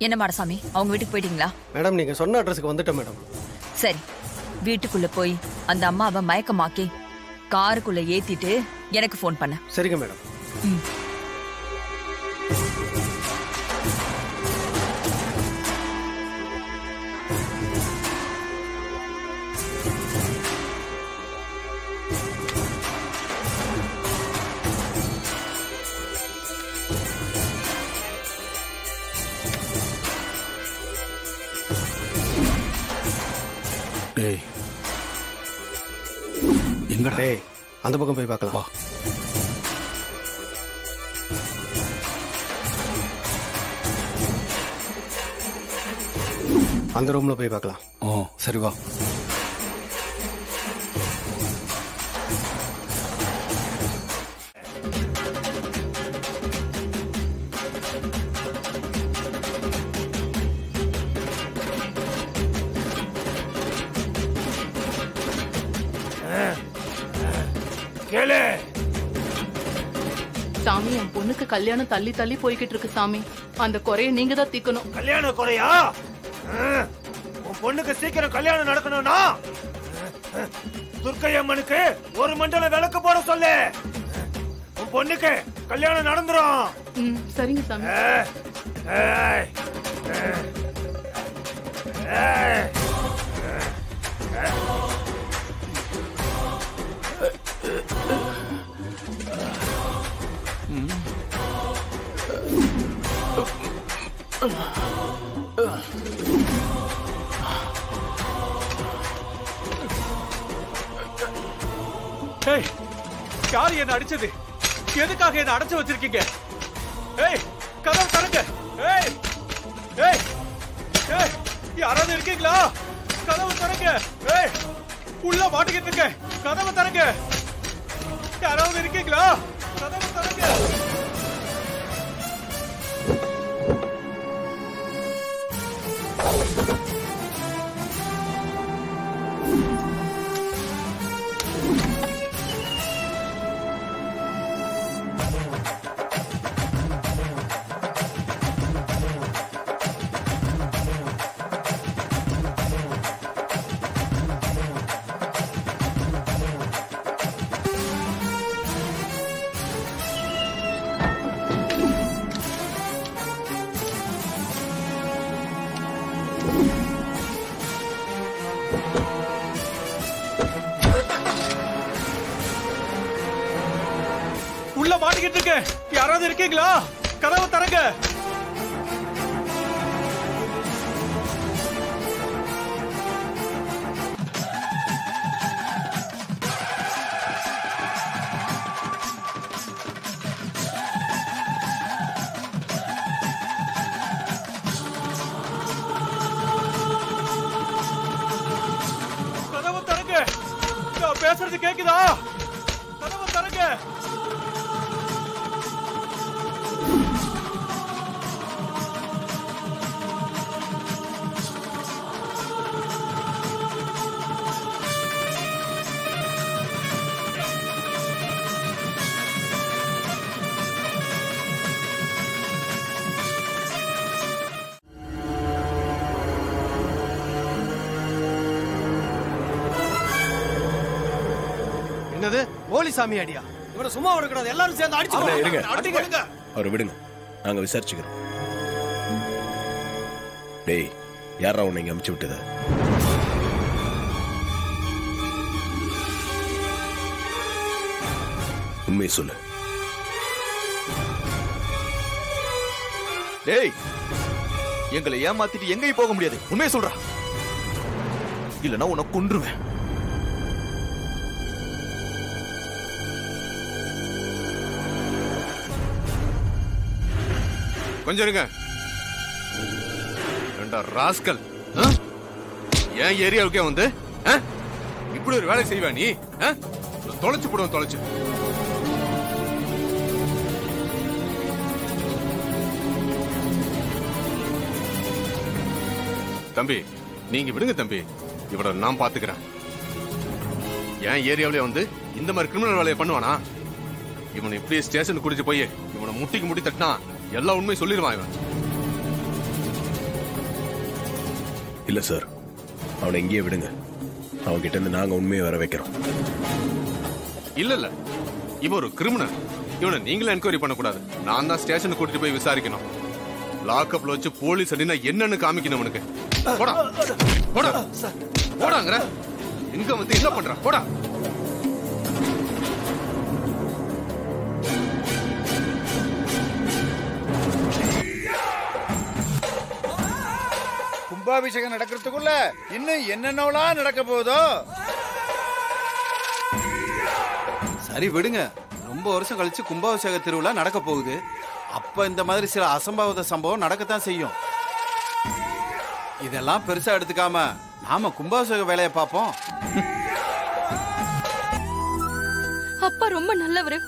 என்ன மாடசாமி, அவங்க வீட்டுக்கு போயிட்டீங்களா? மேடம் நீங்க சொன்ன அட்ரஸ்க்கு வந்துட்டேன் மேடம். சரி, வீட்டுக்குள்ள போய் அந்த அம்மாவை மயக்கமாக்கி காருக்குள்ள ஏத்திட்டு எனக்கு போன் பண்ண. சரிங்க மேடம். எங்கடா? அந்த பக்கம் போய் பார்க்கலாம். அந்த ரூம்ல போய் பார்க்கலாம். ஓ சரி வா. சாமி, என் பொண்ணுக்கு கல்யாணம் தள்ளி தள்ளி போய்கிட்டு இருக்கு சாமி. அந்த குறைய நீங்க தான் தீக்கணும். கல்யாண குறையா? உன் பொண்ணுக்கு சீக்கிரம் கல்யாணம் நடக்கணும்னா துர்க்கை அம்மனுக்கு ஒரு மண்டல விளக்கு போட சொல்லு. உன் பொண்ணுக்கு கல்யாணம் நடந்துரும். சரிங்க சாமி. யாரு என்ன அடிச்சது? எதுக்காக என்ன அடைச்சு வச்சிருக்கீங்க? கதவு தரங்க. யாராவது இருக்கீங்களா? கதவு தரங்க. உள்ள மாட்டிக்கிட்டு இருக்க. கதவு தரங்க. யாராவது இருக்கீங்களா? கதவு தரங்க. உள்ள மாட்டிக்கிட்டு இருக்க. யாராவது இருக்கீங்களா? கதவு தரங்க. கதவு தரங்க. நான் பேசுறது கேக்குதா? கதவு தரங்க. என்னது போலி சாமி அடியா? இவனை சும்மா விடக்கூடாது. எல்லாரும் சேர்ந்து அடிச்சு அவரை விடுங்க, நாங்க விசாரிச்சுக்கிறோம். டேய், யாரா உன்னை இங்க அமுச்சு விட்டது? உண்மையை சொல்லு. டேய், எங்களை ஏமாத்திட்டு எங்கேயும் போக முடியாது. உண்மையை சொல்றா, இல்லனா உன்னை கொன்றுவேன். கொஞ்சம் இருங்க. ராஸ்கல், ஏன் ஏரியாவுக்கே வந்து இப்படி ஒரு வேலை செய்வா நீ? தொலைச்சு போடுவோம், தொலைச்சு. தம்பி நீங்க விடுங்க தம்பி, இவட நான் பாத்துக்கிறேன். ஏன் ஏரியாவிலே வந்து இந்த மாதிரி கிரிமினல் வேலையை பண்ணுவானா? இவனை இப்படியே ஸ்டேஷனுக்கு குடிச்சு போய் இவனை முட்டிக்கு முட்டி தட்டினா எல்லா உண்மையும் சொல்லிடுவான் இவன். இல்ல சார், அவனை இங்கேயே விடுங்க. அவன்கிட்ட இருந்து நாங்க உண்மையை வர வைக்கிறோம். இல்ல இல்ல, இவன் ஒரு கிரிமினல். இவனை நீங்களே என்கொயரி பண்ணக்கூடாது. நான் தான் ஸ்டேஷனுக்கு கூட்டிட்டு போய் விசாரிக்கணும். லாக்அப்ல வச்சு போலீஸ் அடினா என்னன்னு காமிக்கணும் உனக்கு. போடா போடா போடாங்கற. எங்க வந்து என்ன பண்ற? போடா. கும்பாபிஷேகம் நடக்கிறதுக்குள்ள இன்னும் என்னென்னலாம் நடக்க போதோ. சரி விடுங்க, ரொம்ப வருஷம் கழிச்சு கும்பாபிஷேக திருவிழா நடக்க போகுது. அப்ப இந்த மாதிரி சில அசம்பாவித சம்பவம் நடக்கத்தான் செய்யும். இதெல்லாம் பெருசா எடுத்துக்காம நாம கும்பாபிஷேக வேலையை பார்ப்போம். அப்பா ரொம்ப நல்லவரு,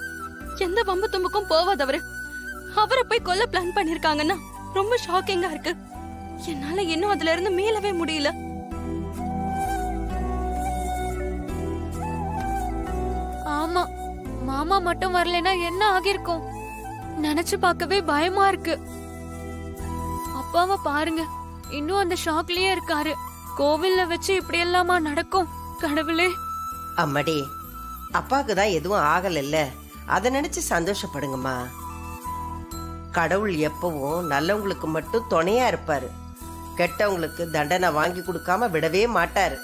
எந்த வம்பு தும்புக்கும் போவாதவரு. அவரை போய் கொல்ல பிளான் பண்ணிருக்காங்கன்னா ரொம்ப ஷாக்கிங்கா இருக்கு. என்னால இன்னும் அதுல இருந்து மீளவே முடியல. ஆமா, மாமா மட்டும் வரலனா என்ன ஆகிருக்கும் நினைச்சு பார்க்கவே பயமா இருக்கு. அப்பாவை பாருங்க, இன்னும் அந்த ஷாக்லயே இருக்காரு. கோவில்ல வச்சு இப்படி எல்லாமா நடக்கும்? கடவுளே. அம்மாடி, அப்பாக்கு தான் எதுவும் ஆகல, அத நினைச்சு சந்தோஷப்படுங்கம்மா. கடவுள் எப்பவும் நல்லவங்களுக்கு மட்டும் துணையா இருப்பாரு, கெட்டவங்களுக்கு தண்டனை வாங்கி கொடுக்காம விடவே மாட்டாரு.